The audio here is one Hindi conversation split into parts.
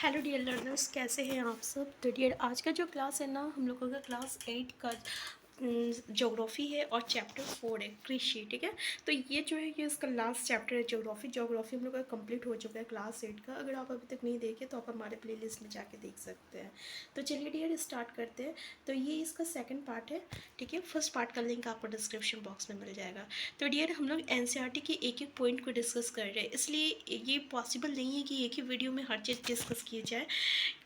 हेलो डियर लर्नर्स, कैसे हैं आप सब। तो डियर आज का जो क्लास है ना, हम लोगों का क्लास 8 का ज्योग्राफी है और चैप्टर 4 है कृषि। ठीक है, तो ये जो है ये इसका लास्ट चैप्टर है ज्योग्राफी हम लोग का कंप्लीट हो चुका है क्लास 8 का। अगर आप अभी तक नहीं देखे तो आप हमारे प्लेलिस्ट में जाके देख सकते हैं। तो चलिए डियर स्टार्ट करते हैं। तो ये इसका सेकंड पार्ट है। ठीक है, फर्स्ट पार्ट का लिंक आपको डिस्क्रिप्शन बॉक्स में मिल जाएगा। तो डियर हम लोग एनसीईआरटी के एक एक पॉइंट को डिस्कस कर रहे हैं, इसलिए ये पॉसिबल नहीं है कि एक ही वीडियो में हर चीज़ डिस्कस की जाए।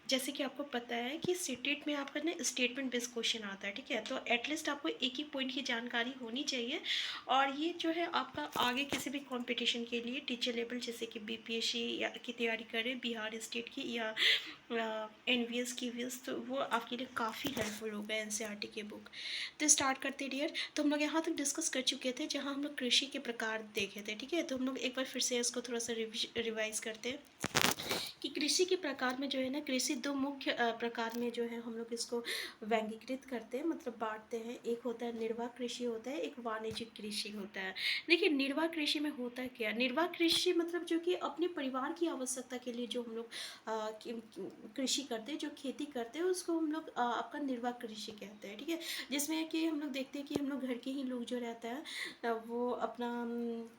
जैसे कि आपको पता है कि सीटेट में आपका ना स्टेटमेंट बेस्ड क्वेश्चन आता है। ठीक है, तो एटलीस्ट आपको एक ही पॉइंट की जानकारी होनी चाहिए। और ये जो है आपका आगे किसी भी कंपटीशन के लिए टीचर लेवल जैसे कि बीपीएससी या की तैयारी करें, बिहार स्टेट की या एनवीएस की वीएस, तो वो आपके लिए काफ़ी हेल्पफुल होगा एनसीईआरटी की बुक। तो स्टार्ट करते डियर। तो हम लोग यहाँ तक डिस्कस कर चुके थे जहाँ हम लोग कृषि के प्रकार देखे थे। ठीक है, तो हम लोग एक बार फिर से इसको थोड़ा सा रिवाइज करते हैं कि कृषि के प्रकार में जो है ना, कृषि दो मुख्य प्रकार में जो है हम लोग इसको वर्गीकृत करते हैं, मतलब बांटते हैं। एक होता है निर्वाह कृषि होता है, एक वाणिज्यिक कृषि होता है। देखिए निर्वाह कृषि में होता है क्या, निर्वाह कृषि मतलब जो कि अपने परिवार की आवश्यकता के लिए जो हम लोग कृषि करते हैं, जो खेती करते हैं, उसको हम लोग आपका निर्वाह कृषि कहते हैं। ठीक है, जिसमें कि हम लोग देखते हैं कि हम लोग घर के ही लोग जो रहता है वो अपना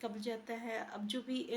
कब जाता है, अब जो भी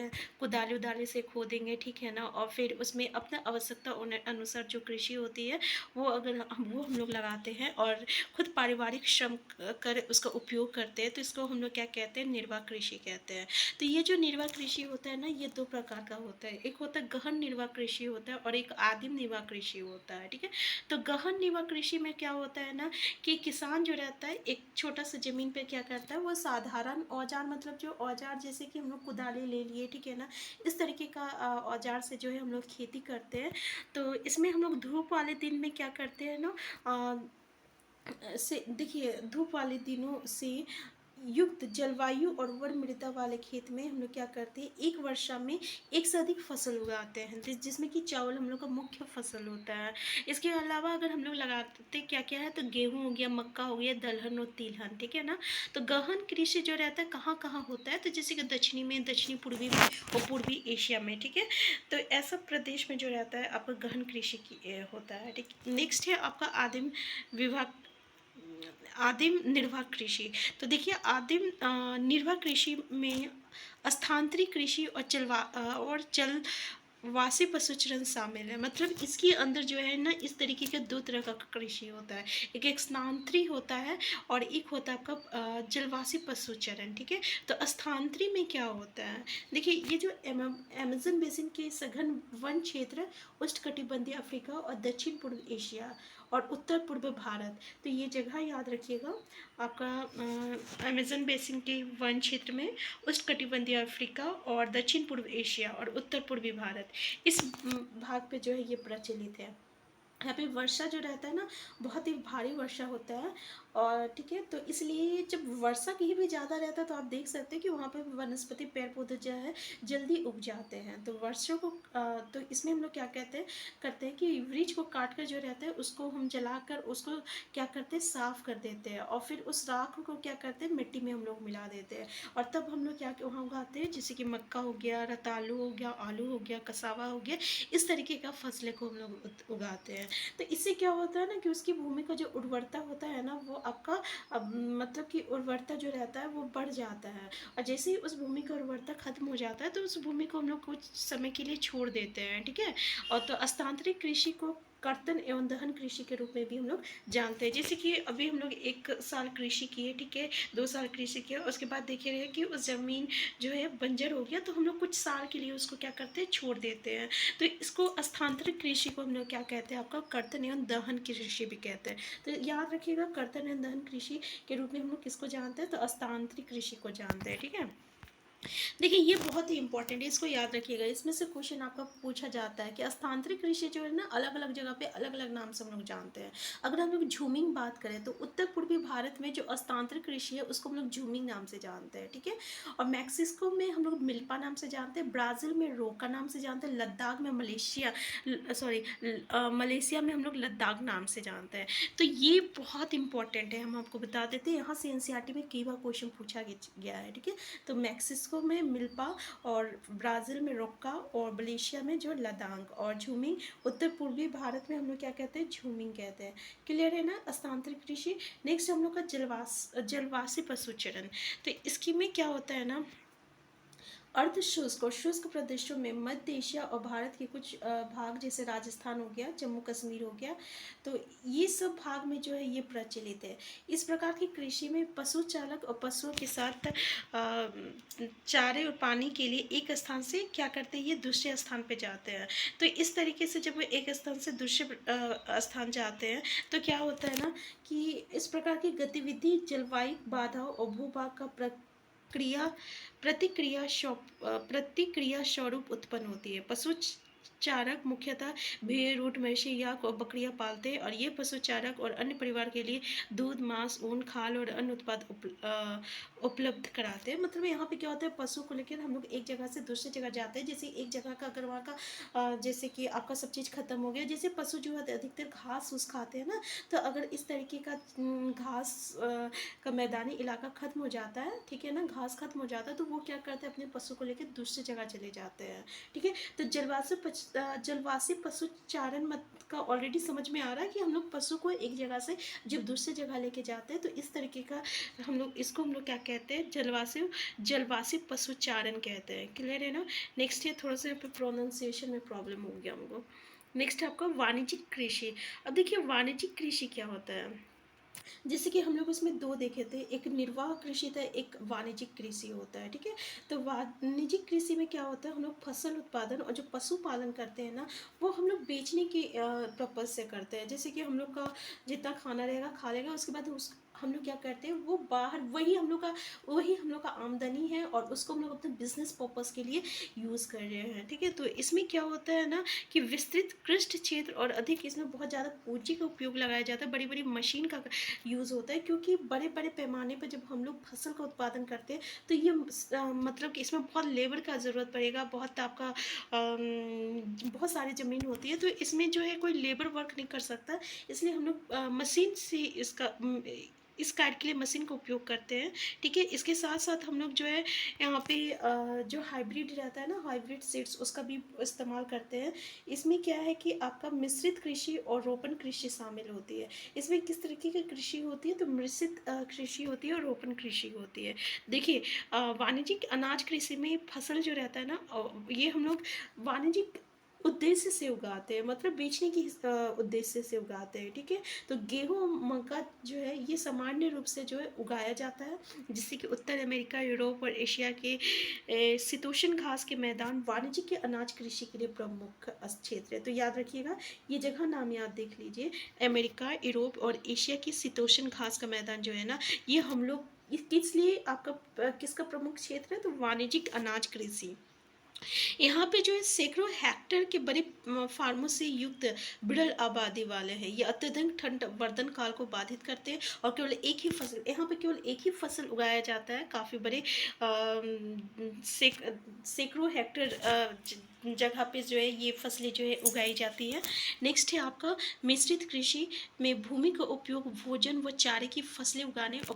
कुदाली उदाली से खोदेंगे, ठीक है ना, और फिर उसमें अपना आवश्यकता अनुसार जो कृषि होती है वो हम लोग लगाते हैं और खुद पारिवारिक श्रम कर उसका उपयोग करते हैं। तो इसको हम लोग क्या कहते हैं, निर्वाह कृषि कहते हैं। तो ये जो निर्वाह कृषि होता है ना, ये दो प्रकार का होता है। एक होता है गहन निर्वाह कृषि होता है और एक आदिम निर्वाह कृषि होता है। ठीक है, तो गहन निर्वाह कृषि में क्या होता है ना कि किसान जो रहता है एक छोटा सा ज़मीन पे क्या करता है, वो साधारण औजार, मतलब जो औजार जैसे कि हम लोग कुदाली ले लिए, ठीक है ना, इस तरीके का औजार से जो है हम लोग खेती करते हैं। तो इसमें हम लोग धूप वाले दिन में क्या करते हैं ना, से देखिए धूप वाले दिनों से युक्त जलवायु और वन मृदा वाले खेत में हम लोग क्या करते हैं, एक वर्षा में एक से अधिक फसल उगाते हैं, जिसमें कि चावल हम लोग का मुख्य फसल होता है। इसके अलावा अगर हम लोग लगाते क्या क्या है, तो गेहूँ हो गया, मक्का हो गया, दलहन और तिलहन। ठीक है ना, तो गहन कृषि जो रहता है कहाँ कहाँ होता है, तो जैसे कि दक्षिणी में, दक्षिणी पूर्वी में और पूर्वी एशिया में। ठीक है, तो ऐसा प्रदेश में जो रहता है आपका गहन कृषि की होता है। ठीक, नेक्स्ट है आपका आदिम विभाग, आदिम निर्वाह कृषि। तो देखिए आदिम निर्वाह कृषि में स्थानांतरित कृषि और चलवासी पशुचरण शामिल है। मतलब इसके अंदर जो है ना, इस तरीके के दो तरह का कृषि होता है। एक स्थानांतरित होता है और एक होता है आपका जलवासी पशुचरण। ठीक है, तो स्थानांतरित में क्या होता है, देखिए ये जो अमेजन बेसिन के सघन वन क्षेत्र, उष्णकटिबंधीय अफ्रीका और दक्षिण पूर्व एशिया और उत्तर पूर्व भारत, तो ये जगह याद रखिएगा आपका अमेजन बेसिन के वन क्षेत्र में, उष्णकटिबंधीय अफ्रीका और दक्षिण पूर्व एशिया और उत्तर पूर्वी भारत, इस भाग पे जो है ये प्रचलित है। यहाँ पे वर्षा जो रहता है ना, बहुत ही भारी वर्षा होता है। और ठीक है, तो इसलिए जब वर्षा कहीं भी ज़्यादा रहता है तो आप देख सकते हैं कि वहाँ पे वनस्पति पेड़ पौधे जो है जल्दी उग जाते हैं। तो वर्षा को तो इसमें हम लोग क्या कहते हैं करते हैं कि वृक्ष को काट कर जो रहता है उसको हम जलाकर उसको क्या करते हैं, साफ़ कर देते हैं, और फिर उस राख को क्या करते हैं, मिट्टी में हम लोग मिला देते हैं। और तब हम लोग क्या वहाँ उगाते हैं, जैसे कि मक्का हो गया, रतालू हो गया, आलू हो गया, कसावा हो गया, इस तरीके का फसलें को हम लोग उगाते हैं। तो इससे क्या होता है ना कि उसकी भूमि का जो उर्वरता होता है ना, वो आपका मतलब कि उर्वरता जो रहता है वो बढ़ जाता है। और जैसे ही उस भूमि का उर्वरता खत्म हो जाता है तो उस भूमि को हम लोग कुछ समय के लिए छोड़ देते हैं। ठीक है, और तो स्थानांतरित कृषि को कर्तन एवं दहन कृषि के रूप में भी हम लोग जानते हैं। जैसे कि अभी हम लोग 1 साल कृषि किए, ठीक है, 2 साल कृषि किया, उसके बाद देखिए रहे कि उस ज़मीन जो है बंजर हो गया, तो हम लोग कुछ साल के लिए उसको क्या करते हैं, छोड़ देते हैं। तो इसको स्थानांतरित कृषि को हम लोग क्या कहते हैं, आपका कर्तन एवं दहन कृषि भी कहते हैं। तो याद रखिएगा कर्तन एवं दहन कृषि के रूप में हम लोग किसको जानते हैं, तो स्थानांतरित कृषि को जानते हैं। ठीक है, देखिए ये बहुत ही इंपॉर्टेंट है, इसको याद रखिएगा। इसमें से क्वेश्चन आपका पूछा जाता है कि स्थानांतरित कृषि जो है ना, अलग अलग जगह पे अलग अलग नाम से हम लोग जानते हैं। अगर हम लोग झूमिंग बात करें तो उत्तर पूर्वी भारत में जो स्थानांतरित कृषि है उसको हम लोग झूमिंग नाम से जानते हैं। ठीक है, और मैक्सिको में हम लोग मिल्पा नाम से जानते हैं, ब्राज़ील में रोका नाम से जानते हैं, लद्दाख में मलेशिया में हम लोग लद्दाख नाम से जानते हैं। तो ये बहुत इंपॉर्टेंट है, हम आपको बता देते हैं। यहाँ से एनसीईआरटी में कई बार क्वेश्चन पूछा गया है। ठीक है, तो मैक्सिको मेक्सिको में मिल्पा, और ब्राज़ील में रोक्का, और मलेशिया में जो लदांग, और झूमिंग उत्तर पूर्वी भारत में हम लोग क्या कहते हैं, झूमिंग कहते हैं। क्लियर है ना। स्थानांतरित कृषि। नेक्स्ट हम लोग का जलवासी पशुचरण। तो इसकी में क्या होता है ना, अर्ध शुष्क और शुष्क प्रदेशों में मध्य एशिया और भारत के कुछ भाग जैसे राजस्थान हो गया, जम्मू कश्मीर हो गया, तो ये सब भाग में जो है ये प्रचलित है। इस प्रकार की कृषि में पशु चालक और पशुओं के साथ चारे और पानी के लिए एक स्थान से क्या करते हैं, ये दूसरे स्थान पे जाते हैं। तो इस तरीके से जब वो एक स्थान से दूसरे स्थान जाते हैं तो क्या होता है ना कि इस प्रकार की गतिविधि जलवायु बाधाओं और भूभाग का क्रिया प्रतिक्रिया स्वरूप उत्पन्न होती है। पशु चारक मुख्यतः भेड़, ऊँट, मवेशी या बकरियां पालते हैं, और ये पशु चारक और अन्य परिवार के लिए दूध, मांस, ऊन, खाल और अन्य उत्पाद उपलब्ध कराते हैं। मतलब यहाँ पे क्या होता है, पशु को लेकर हम लोग एक जगह से दूसरी जगह जाते हैं। जैसे एक जगह का अगर वहाँ का जैसे कि आपका सब चीज़ खत्म हो गया, जैसे पशु जो है अधिकतर घास फूस खाते हैं ना, तो अगर इस तरीके का घास का मैदानी इलाका खत्म हो जाता है, ठीक है ना, घास खत्म हो जाता है, तो वो क्या करते हैं, अपने पशु को लेकर दूसरी जगह चले जाते हैं। ठीक है। तो जलवासी पशुचारण मत का ऑलरेडी समझ में आ रहा है कि हम लोग पशु को एक जगह से जब दूसरी जगह लेके जाते हैं, तो इस तरीके का हम लोग इसको हम लोग क्या कहते हैं, जलवासी पशुचारण कहते हैं। क्लियर है ना। नेक्स्ट ये थोड़ा सा यहाँ पे प्रोनाउंसिएशन में प्रॉब्लम हो गया हमको। नेक्स्ट है आपका वाणिज्यिक कृषि। अब देखिए वाणिज्यिक कृषि क्या होता है, जैसे कि हम लोग उसमें दो देखे थे, एक निर्वाह कृषि था, एक वाणिज्यिक कृषि होता है। ठीक है। तो वाणिज्यिक कृषि में क्या होता है, हम लोग फसल उत्पादन और जो पशुपालन करते हैं ना, वो हम लोग बेचने के पर्पज से करते हैं। जैसे कि हम लोग का जितना खाना रहेगा खा लेगा, उसके बाद उस हम लोग क्या करते हैं, वो बाहर वही हम लोग का आमदनी है, और उसको हम लोग अपने बिजनेस पर्पस के लिए यूज़ कर रहे हैं। ठीक है। तो इसमें क्या होता है ना कि विस्तृत कृषि क्षेत्र और अधिक इसमें बहुत ज़्यादा पूंजी का उपयोग लगाया जाता है, बड़ी बड़ी मशीन का यूज़ होता है, क्योंकि बड़े बड़े पैमाने पर जब हम लोग फसल का उत्पादन करते हैं तो ये मतलब कि इसमें बहुत लेबर का ज़रूरत पड़ेगा, बहुत आपका बहुत सारी ज़मीन होती है, तो इसमें जो है कोई लेबर वर्क नहीं कर सकता, इसलिए हम लोग मशीन से इस कार्य के लिए मशीन का उपयोग करते हैं। ठीक है। इसके साथ साथ हम लोग जो है यहाँ पे जो हाइब्रिड रहता है ना, हाइब्रिड सीड्स, उसका भी इस्तेमाल करते हैं। इसमें क्या है कि आपका मिश्रित कृषि और रोपण कृषि शामिल होती है। इसमें किस तरीके की कृषि होती है, तो मिश्रित कृषि होती है और रोपण कृषि होती है। देखिए वाणिज्यिक अनाज कृषि में फसल जो रहता है ना, ये हम लोग वाणिज्यिक उद्देश्य से उगाते हैं, मतलब बेचने की उद्देश्य से उगाते हैं। ठीक है। तो गेहूँ और मक्का जो है ये सामान्य रूप से जो है उगाया जाता है, जिससे कि उत्तर अमेरिका, यूरोप और एशिया के शीतोष्ण घास के मैदान वाणिज्यिक के अनाज कृषि के लिए प्रमुख क्षेत्र है। तो याद रखिएगा, ये जगह नाम याद देख लीजिए, अमेरिका, यूरोप और एशिया की शीतोष्ण घास का मैदान जो है ना, ये हम लोग किस लिए आपका किसका प्रमुख क्षेत्र है, तो वाणिज्यिक अनाज कृषि। यहाँ पे जो है सैकड़ों हेक्टेयर के बड़े फार्मों से युक्त विरल आबादी वाले हैं। ये अत्यधिक ठंड वर्धन काल को बाधित करते हैं, और केवल एक ही फसल, यहाँ पे केवल एक ही फसल उगाया जाता है, काफ़ी बड़े सैकड़ों हेक्टेयर जगह पे जो है ये फसलें जो है उगाई जाती है। नेक्स्ट है आपका मिश्रित कृषि में भूमि का उपयोग भोजन व चारे की फसलें उगाने और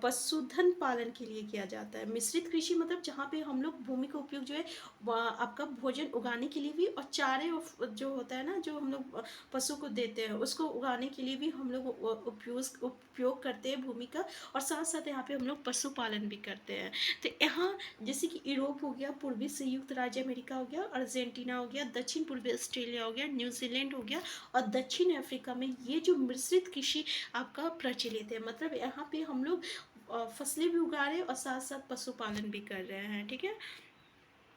पशुधन पालन के लिए किया जाता है। मिश्रित कृषि मतलब जहाँ पे हम लोग भूमि का उपयोग जो है आपका भोजन उगाने के लिए भी, और चारे जो होता है ना, जो हम लोग पशु को देते हैं, उसको उगाने के लिए भी हम लोग उपयोग करते हैं भूमि का, और साथ साथ यहाँ पे हम लोग पशुपालन भी करते हैं। तो यहाँ जैसे कि यूरोप हो गया, पूर्वी संयुक्त राज्य अमेरिका हो गया, अर्जेंटीना हो गया, दक्षिण पूर्वी ऑस्ट्रेलिया हो गया, न्यूजीलैंड हो गया, और दक्षिण अफ्रीका में ये जो मिश्रित कृषि आपका प्रचलित है। मतलब यहाँ पे हम लोग फसलें भी उगा रहे हैं और साथ साथ पशुपालन भी कर रहे हैं। ठीक है।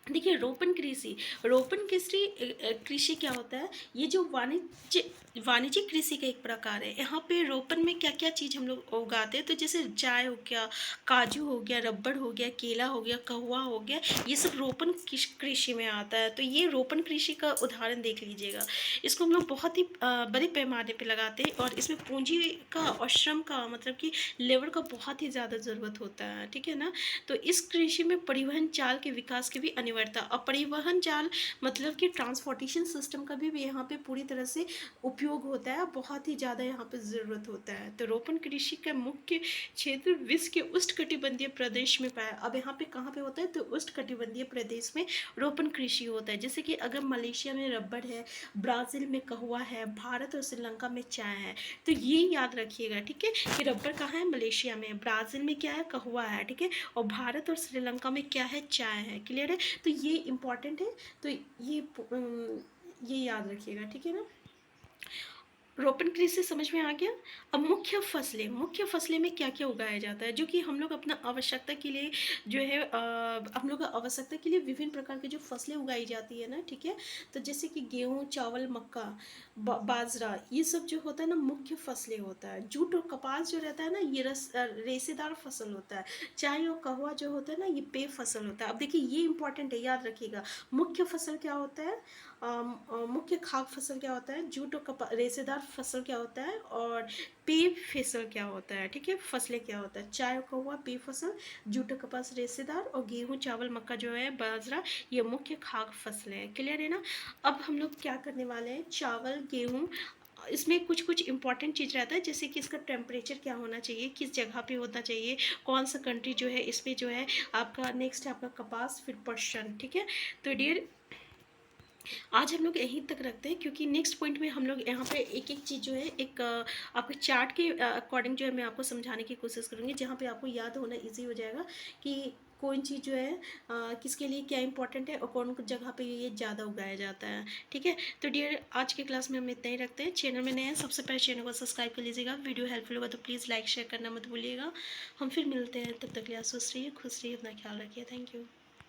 देखिए रोपण कृषि क्या होता है, ये जो वाणिज्यिक कृषि का एक प्रकार है। यहाँ पे रोपण में क्या क्या चीज़ हम लोग उगाते हैं, तो जैसे चाय हो गया, काजू हो गया, रबड़ हो गया, केला हो गया, कहवा हो गया, ये सब रोपण कृषि में आता है। तो ये रोपण कृषि का उदाहरण देख लीजिएगा। इसको हम लोग बहुत ही बड़े पैमाने पे लगाते हैं, और इसमें पूंजी का और श्रम का, मतलब कि लेबर का बहुत ही ज़्यादा ज़रूरत होता है। ठीक है ना। तो इस कृषि में परिवहन जाल के विकास की भी अनिवार्य अनिवार्यता। और परिवहन जाल मतलब कि ट्रांसपोर्टेशन सिस्टम का भी यहाँ पे पूरी तरह से उपयोग होता है, बहुत ही ज़्यादा यहाँ पे ज़रूरत होता है। तो रोपण कृषि का मुख्य क्षेत्र विश्व के उष्णकटिबंधीय प्रदेश में पाया। अब यहाँ पे कहाँ पे होता है, तो उष्णकटिबंधीय प्रदेश में रोपण कृषि होता है। जैसे कि अगर मलेशिया में रबड़ है, ब्राज़ील में कहवा है, भारत और श्रीलंका में चाय है। तो ये याद रखिएगा, ठीक है, कि रबड़ कहाँ है, मलेशिया में, ब्राज़ील में क्या है, कहवा है, ठीक है, और भारत और श्रीलंका में क्या है, चाय है। क्लियर है, तो ये इंपॉर्टेंट है, तो ये याद रखिएगा, ठीक है ना। रोपण कृषि समझ में आ गया। अब मुख्य फसलें में क्या क्या उगाया जाता है, जो कि हम लोग अपना आवश्यकता के लिए जो है हम लोग आवश्यकता के लिए विभिन्न प्रकार की जो फसलें उगाई जाती है ना, ठीक है। तो जैसे कि गेहूँ, चावल, मक्का, बाजरा, ये सब जो होता है ना मुख्य फसलें होता है। जूट और कपास जो रहता है ना, ये रेशेदार फसल होता है। चाय और कहवा जो होता है ना, ये पेय फसल होता है। अब देखिए ये इंपॉर्टेंट है, याद रखिएगा। मुख्य फसल क्या होता है, मुख्य खाद्य फसल क्या होता है, जूट और कपास रेशेदार फसल क्या होता है, और पेय फसल क्या होता है, ठीक है, फसलें क्या होता है। चाय का हुआ पेय फसल, जूट और कपास रेशेदार, और गेहूँ, चावल, मक्का जो है, बाजरा, ये मुख्य खाद्य फसलें हैं। क्लियर है ना। अब हम लोग क्या करने वाले हैं, चावल, गेहूँ, इसमें कुछ कुछ इंपॉर्टेंट चीज़ रहता है, जैसे कि इसका टेम्परेचर क्या होना चाहिए, किस जगह पे होना चाहिए, कौन सा कंट्री जो है इस पर जो है आपका नेक्स्ट है आपका कपास, फिर पटसन, ठीक है। तो डियर आज हम लोग यहीं तक रखते हैं, क्योंकि नेक्स्ट पॉइंट में हम लोग यहाँ पे एक एक चीज़ जो है एक आपके चार्ट के अकॉर्डिंग जो है मैं आपको समझाने की कोशिश करूँगी, जहाँ पे आपको याद होना इजी हो जाएगा कि कौन चीज़ जो है किसके लिए क्या इंपॉर्टेंट है और कौन जगह पे ये ज़्यादा उगाया जाता है, ठीक है। तो डियर आज के क्लास में हम इतना ही रखते हैं। चैनल में नए हैं, सबसे पहले चैनल को सब्सक्राइब कर लीजिएगा। वीडियो हेल्पफुल होगा तो प्लीज़ लाइक शेयर करना मत भूलिएगा। हम फिर मिलते हैं, तब तक के लिए स्वस्थ रहिए, खुश रहिए, अपना ख्याल रखिए। Thank you.